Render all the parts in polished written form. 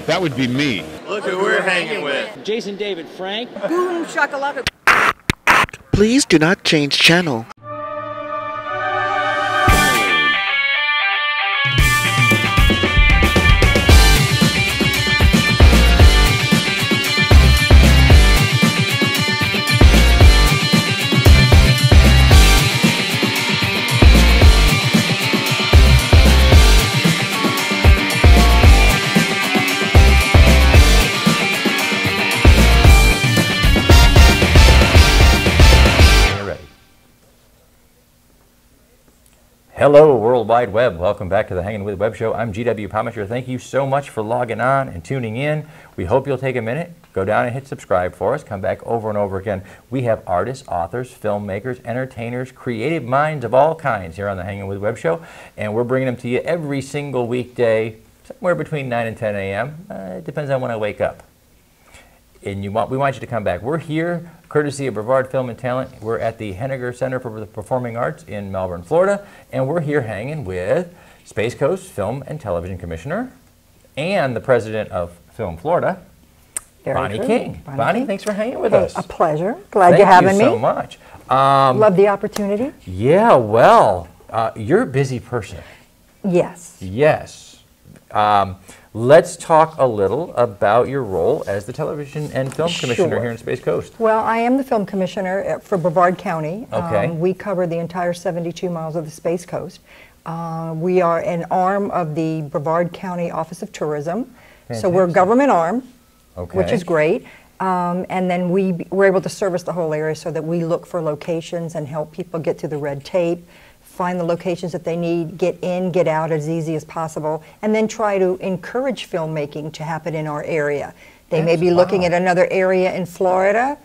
That would be me. Look who we're hanging with. Jason David Frank. Boom shakalaka. Please do not change channel. Hello, World Wide Web. Welcome back to the Hangin' With Web Show. I'm GW Pomichter. Thank you so much for logging on and tuning in. We hope you'll take a minute, go down and hit subscribe for us. Come back over and over again. We have artists, authors, filmmakers, entertainers, creative minds of all kinds here on the Hangin' With Web Show. And we're bringing them to you every single weekday, somewhere between 9 and 10 a.m. It depends on when I wake up. And we want you to come back. We're here, courtesy of Brevard Film and Talent. We're at the Henegar Center for the Performing Arts in Melbourne, Florida, and we're here hanging with Space Coast Film and Television Commissioner and the President of Film Florida, Bonnie King. Bonnie, thanks for hanging with us. A pleasure. Glad you're having me. Thank you so much. Love the opportunity. Yeah, well, you're a busy person. Yes. Yes. Let's talk a little about your role as the Television and Film Commissioner here in Space Coast. Well, I am the Film Commissioner for Brevard County. Okay. We cover the entire 72 miles of the Space Coast. We are an arm of the Brevard County Office of Tourism. Fantastic. So we're a government arm, Okay. which is we're able to service the whole area so that we look for locations and help people get through the red tape, find the locations that they need, get in, get out as easy as possible, and then try to encourage filmmaking to happen in our area. They may be looking at another area in Florida,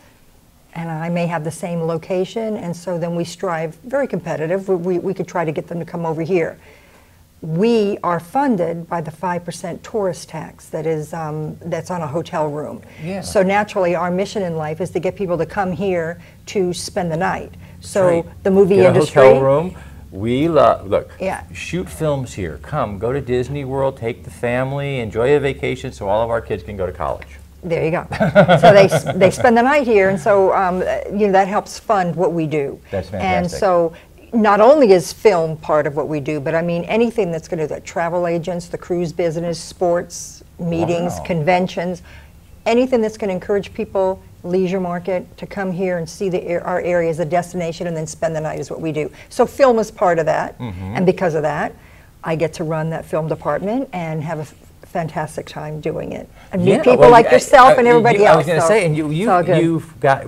and I may have the same location, and so then we strive, very competitive, we could try to get them to come over here. We are funded by the 5% tourist tax that is, that's on a hotel room. Yeah. So naturally, our mission in life is to get people to come here to spend the night. So right. the movie Get industry. A hotel room. We love, look, Yeah. shoot films here. Come, go to Disney World, take the family, enjoy a vacation so all of our kids can go to college. There you go. So they spend the night here, and so you know, that helps fund what we do. That's fantastic. And so not only is film part of what we do, but I mean anything that's going to do that, travel agents, the cruise business, sports, meetings, Wow. conventions, anything that's going to encourage people, leisure market, to come here and see our area as a destination and then spend the night is what we do. So film is part of that, and because of that, I get to run that film department and have a fantastic time doing it. And meet people like yourself and everybody else. I was going to say, and you've got,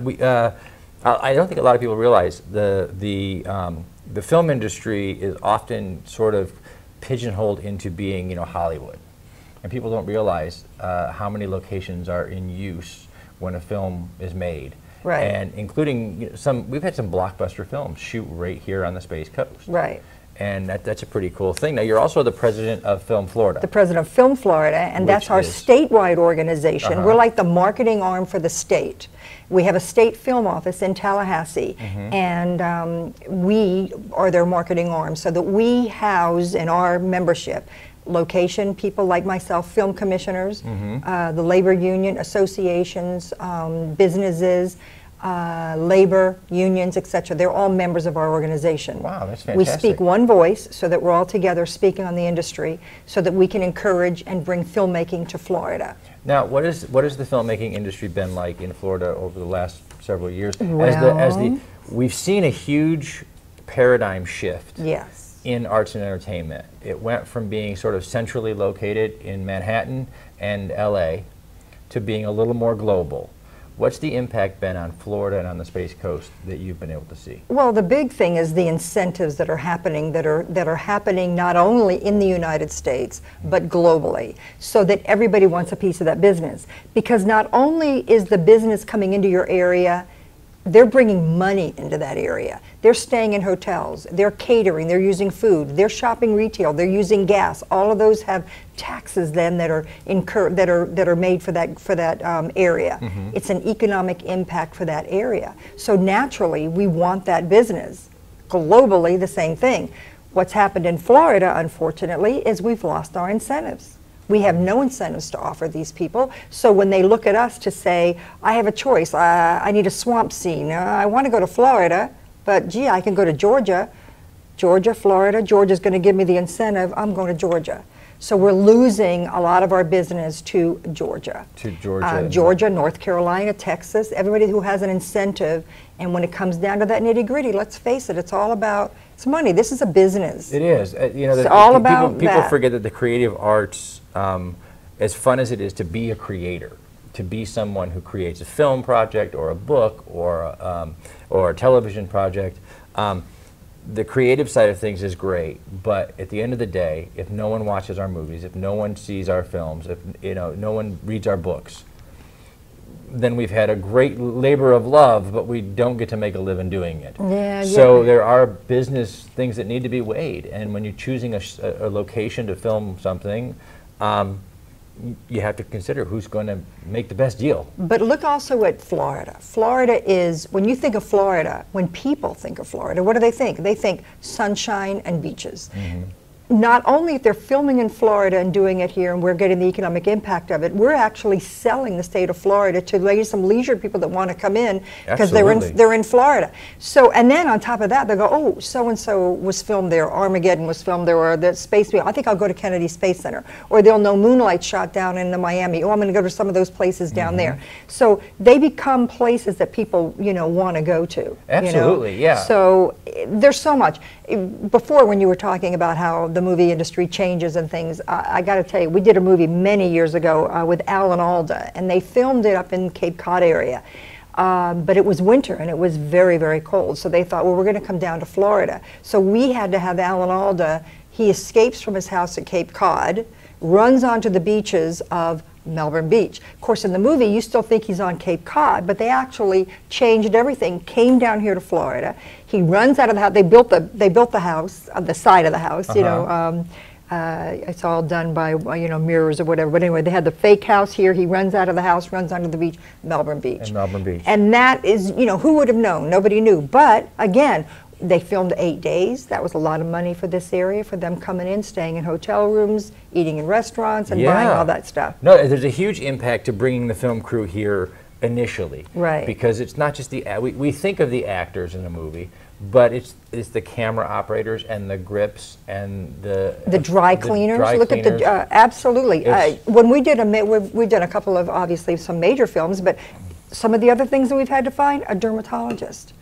I don't think a lot of people realize the film industry is often sort of pigeonholed into being, you know, Hollywood. And people don't realize how many locations are in use when a film is made. Right. And including we've had some blockbuster films shoot right here on the Space Coast. Right. And that's a pretty cool thing. Now, you're also the president of Film Florida. The president of Film Florida, and that's our statewide organization. We're like the marketing arm for the state. We have a state film office in Tallahassee, and we are their marketing arm, so that we house in our membership location people like myself, film commissioners, the labor union, associations, businesses, labor unions, etc. They're all members of our organization. Wow, that's fantastic. We speak one voice so that we're all together speaking on the industry so that we can encourage and bring filmmaking to Florida. Now, what has the filmmaking industry been like in Florida over the last several years? Well, We've seen a huge paradigm shift. Yes. In arts and entertainment. It went from being sort of centrally located in Manhattan and LA to being a little more global. What's the impact been on Florida and on the Space Coast that you've been able to see? Well, the big thing is the incentives that are happening that are happening not only in the United States but globally, so that everybody wants a piece of that business. Because not only is the business coming into your area, they're bringing money into that area. They're staying in hotels, they're catering, they're using food, they're shopping retail, they're using gas. All of those have taxes then that are incurred, that are made for that area. It's an economic impact for that area. So naturally, we want that business. Globally, the same thing. What's happened in Florida, unfortunately, is we've lost our incentives. We have no incentives to offer these people. So when they look at us to say, I have a choice, I need a swamp scene, I want to go to Florida, but gee, I can go to Georgia, Florida, Georgia's going to give me the incentive, I'm going to Georgia. So we're losing a lot of our business to Georgia. To Georgia. Georgia, North Carolina, Texas, everybody who has an incentive. And when it comes down to that nitty gritty, let's face it, it's all about, it's money. This is a business. It is. You know, it's all about people that. forget that the creative arts, as fun as it is to be a creator, to be someone who creates a film project or a book or a television project, the creative side of things is great, but at the end of the day, if no one watches our movies, if no one sees our films, if no one reads our books, then we've had a great labor of love, but we don't get to make a living doing it. So there are business things that need to be weighed, and when you're choosing a location to film something, you have to consider who's going to make the best deal. But look also at Florida. Florida is, when you think of Florida, when people think of Florida, what do they think? They think sunshine and beaches. Not only if they're filming in Florida and doing it here and we're getting the economic impact of it, we're actually selling the state of Florida to maybe some leisure people that want to come in because they're in Florida. So, and then on top of that, they go, oh, so-and-so was filmed there, Armageddon was filmed there, or the space, I think I'll go to Kennedy Space Center. Or they'll know Moonlight shot down in Miami. Oh, I'm going to go to some of those places down there. So they become places that people, want to go to. Absolutely, yeah. So there's so much. Before, when you were talking about how the movie industry changes and things, I got to tell you, we did a movie many years ago with Alan Alda, and they filmed it up in Cape Cod area. But it was winter and it was very, very cold. So they thought, well, we're going to come down to Florida. So we had to have Alan Alda, he escapes from his house at Cape Cod, runs onto the beaches of Melbourne Beach. Of course, in the movie, you still think he's on Cape Cod, but they actually changed everything, came down here to Florida. He runs out of the house. They built the house, the side of the house, it's all done by, mirrors or whatever. But anyway, they had the fake house here. He runs out of the house, runs onto the beach, Melbourne Beach. And that is, who would have known? Nobody knew. But again, they filmed 8 days. That was a lot of money for this area, for them coming in, staying in hotel rooms, eating in restaurants, and buying all that stuff. No, there's a huge impact to bringing the film crew here initially. Right. Because it's not just we think of the actors in a movie, but it's the camera operators and the grips and the dry cleaners. Look at the absolutely. When we did we've done a couple of obviously some major films, but some of the other things that we've had to find: a dermatologist,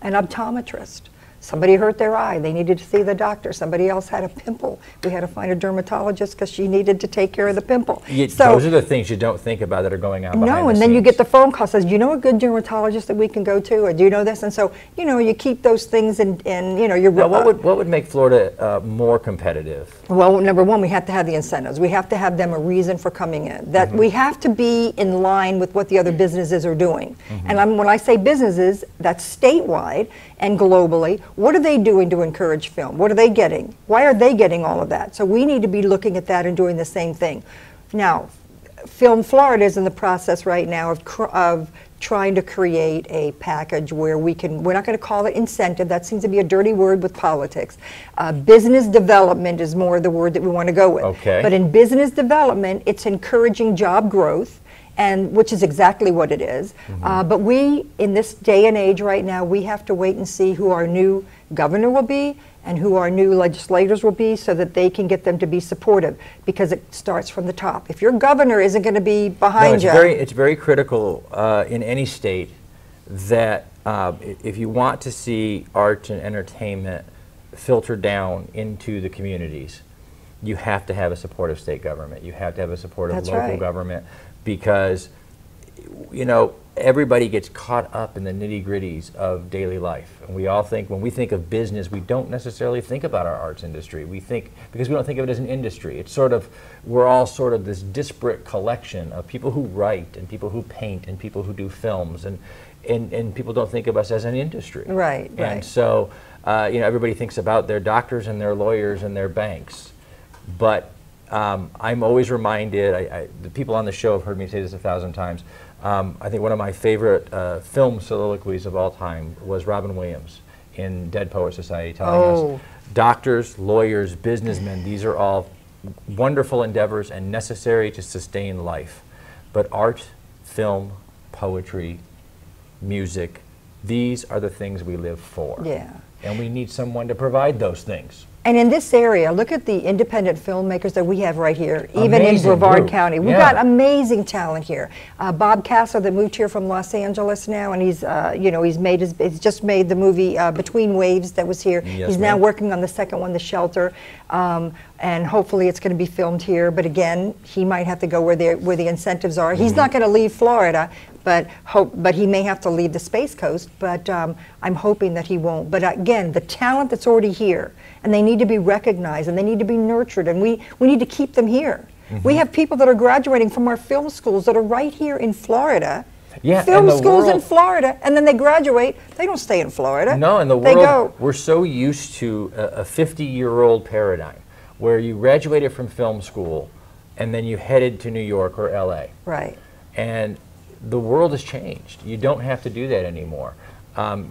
an optometrist. Somebody hurt their eye. They needed to see the doctor. Somebody else had a pimple. We had to find a dermatologist because she needed to take care of the pimple. Those are the things you don't think about that are going on behind the scenes. No, and then you get the phone call says, do you know a good dermatologist that we can go to? Or do you know this? And so, you keep those things and you're... Now, what would make Florida more competitive? Well, number one, we have to have the incentives. We have to have them a reason for coming in. That we have to be in line with what the other businesses are doing. And when I say businesses, that's statewide and globally. What are they doing to encourage film? What are they getting? Why are they getting all of that? So we need to be looking at that and doing the same thing. Now, Film Florida is in the process right now of trying to create a package where we're not going to call it incentive, that seems to be a dirty word with politics. Business development is more the word that we want to go with. Okay. But in business development, it's encouraging job growth, and which is exactly what it is. But we, in this day and age right now, we have to wait and see who our new governor will be and who our new legislators will be so that they can get them to be supportive, because it starts from the top. If your governor isn't going to be behind you. It's very critical in any state that if you want to see art and entertainment filter down into the communities, you have to have a supportive state government. You have to have a supportive local government, because everybody gets caught up in the nitty-gritties of daily life. And we all think, when we think of business, we don't necessarily think about our arts industry. We think, because we don't think of it as an industry. It's we're all sort of this disparate collection of people who write and people who paint and people who do films, and people don't think of us as an industry. Right. And so, everybody thinks about their doctors and their lawyers and their banks. But I'm always reminded, the people on the show have heard me say this 1,000 times, I think one of my favorite film soliloquies of all time was Robin Williams in Dead Poet Society telling us, doctors, lawyers, businessmen, these are all wonderful endeavors and necessary to sustain life. But art, film, poetry, music, these are the things we live for. Yeah. And we need someone to provide those things. And in this area, look at the independent filmmakers that we have right here, even in Amazing Brevard group. County. We've got amazing talent here. Bob Castle that moved here from Los Angeles now, and he's, you know, he's just made the movie Between Waves that was here. Yes, he's now ma'am. working on the second one, The Shelter, and hopefully it's going to be filmed here. But again, he might have to go where the incentives are. He's not going to leave Florida, but he may have to leave the Space Coast. But I'm hoping that he won't. But again, the talent that's already here, and they need to be recognized, and they need to be nurtured, and we need to keep them here. We have people that are graduating from our film schools that are right here in Florida. Yeah, film and the schools in world- Florida, and then they graduate. They don't stay in Florida. No, in the They world, go. we're so used to a 50-year-old paradigm where you graduated from film school and then you headed to New York or LA. Right. And the world has changed. You don't have to do that anymore.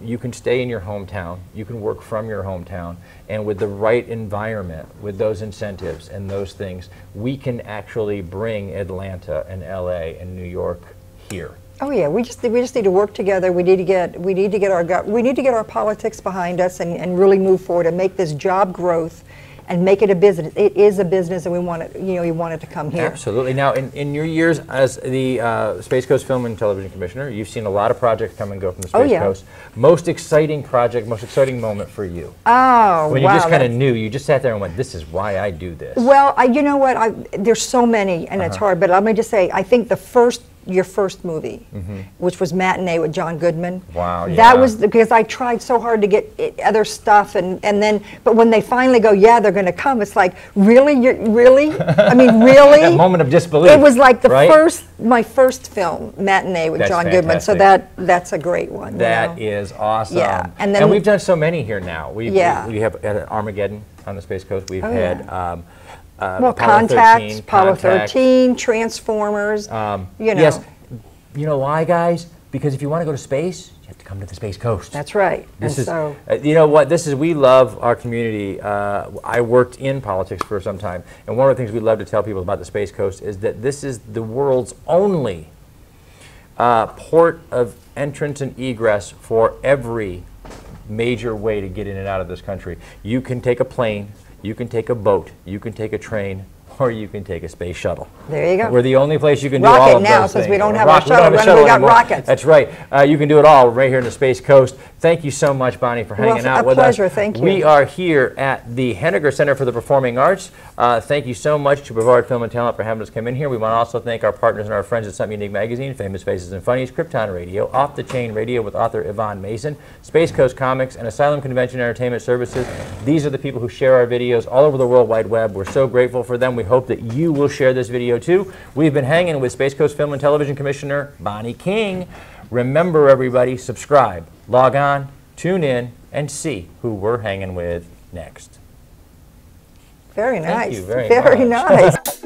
You can stay in your hometown, you can work from your hometown, and with the right environment, with those incentives and those things, we can actually bring Atlanta and LA and New York here. Oh yeah, we just need to work together. We need to get our politics behind us and really move forward and make this job growth and make it a business. It is a business, and we want it. You know, we want it to come here. Absolutely. Now, in your years as the Space Coast Film and Television Commissioner, you've seen a lot of projects come and go from the Space Coast. Most exciting project, most exciting moment for you? Oh, when you just kind of knew, you just sat there and went, "This is why I do this." Well, you know what? There's so many, and it's hard. But let me just say, I think your first movie, which was Matinee with John Goodman. Wow, yeah. That was because I tried so hard to get other stuff, and then, but when they finally go, yeah, they're going to come, it's like, really? Really? I mean, really? That moment of disbelief. It was like right? my first film, Matinee with That's John Goodman, so fantastic. that's a great one. That you know? is awesome. Yeah, and then we've done so many here now. We Yeah. have had Armageddon on the Space Coast. We've Oh, had well, Apollo Contact, 13, Apollo Contact. 13, Transformers, you know. Yes. You know why, guys? Because if you want to go to space, you have to come to the Space Coast. That's right. This is, so, you know what, we love our community. I worked in politics for some time, and one of the things we love to tell people about the Space Coast is that this is the world's only port of entrance and egress for every major way to get in and out of this country. You can take a plane, you can take a boat, you can take a train, or you can take a space shuttle. There you go. We're the only place you can do Rocket all of now, those since things. we don't have Rock- our shuttle we don't have a running, we got anymore. rockets. That's right. You can do it all right here in the Space Coast. Thank you so much, Bonnie, for hanging out with us. A pleasure, thank you. We are here at the Henegar Center for the Performing Arts. Thank you so much to Brevard Film and Talent for having us come in here. We want to also thank our partners and our friends at Something Unique Magazine, Famous Faces and Funnies, Krypton Radio, Off the Chain Radio with author Yvonne Mason, Space Coast Comics, and Asylum Convention Entertainment Services. These are the people who share our videos all over the World Wide Web. We're so grateful for them. We hope that you will share this video too. We've been hanging with Space Coast Film and Television Commissioner Bonnie King. Remember, everybody, subscribe, log on, tune in, and see who we're hanging with next. very nice. Thank you very Very much. nice.